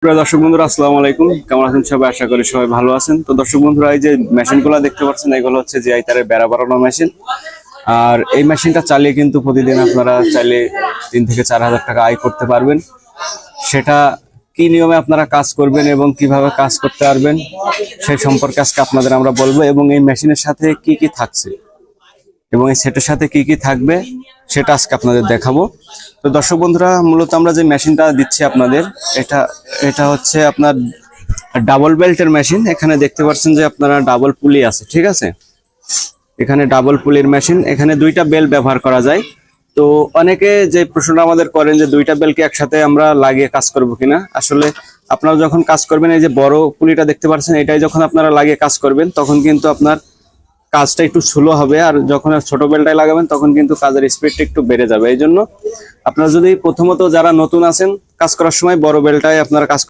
প্রিয় দর্শক বন্ধুরা, আসসালামু আলাইকুম। কেমন আছেন সবাই? আশা করি সবাই ভালো আছেন। তো দর্শক বন্ধুরা, এই যে মেশিনগুলো দেখতে পাচ্ছেন, এগুলো হচ্ছে জিআই তারের বেড়া বাড়ানো মেশিন। আর এই মেশিনটা চালিয়ে কিন্তু প্রতিদিন আপনারা চাইলে 3 থেকে 4 হাজার টাকা আয় করতে পারবেন। সেটা কি নিয়মে আপনারা কাজ করবেন এবং কিভাবে কাজ করতে পারবেন সেই সম্পর্কে আজকে আপনাদের আমরা বলবো, এবং এই মেশিনের সাথে কি কি থাকছে এবং এই সেটের সাথে কি কি থাকবে সেটা আজকে আপনাদের দেখাবো। তো দর্শক বন্ধুরা, মূলত আমরা যে মেশিনটা দিচ্ছি আপনাদের, এটা এটা হচ্ছে আপনার ডাবল বেল্টের মেশিন। এখানে দেখতে পাচ্ছেন যে আপনারা ডাবল পুলি আছে, ঠিক আছে? এখানে ডাবল পুলির মেশিন, এখানে 2টা বেল ব্যবহার করা যায়। তো অনেকে যে প্রশ্নটা আমাদের করেন যে 2টা বেলকে একসাথে আমরা লাগিয়ে কাজ করব কিনা। আসলে আপনারা যখন কাজ করবেন, এই যে বড় পুলিটা দেখতে পাচ্ছেন, এটাই যখন আপনারা লাগিয়ে কাজ করবেন তখন কিন্তু আপনার কাজটা একটু স্লো হবে, আর যখন ছোট বেলটায় লাগাবেন তখন কিন্তু কাজের স্পিডটা একটু বেড়ে যাবে। এই জন্য আপনারা যদি প্রথমত যারা নতুন আছেন, কাজ করার সময় বড় বেলটায় আপনারা কাজ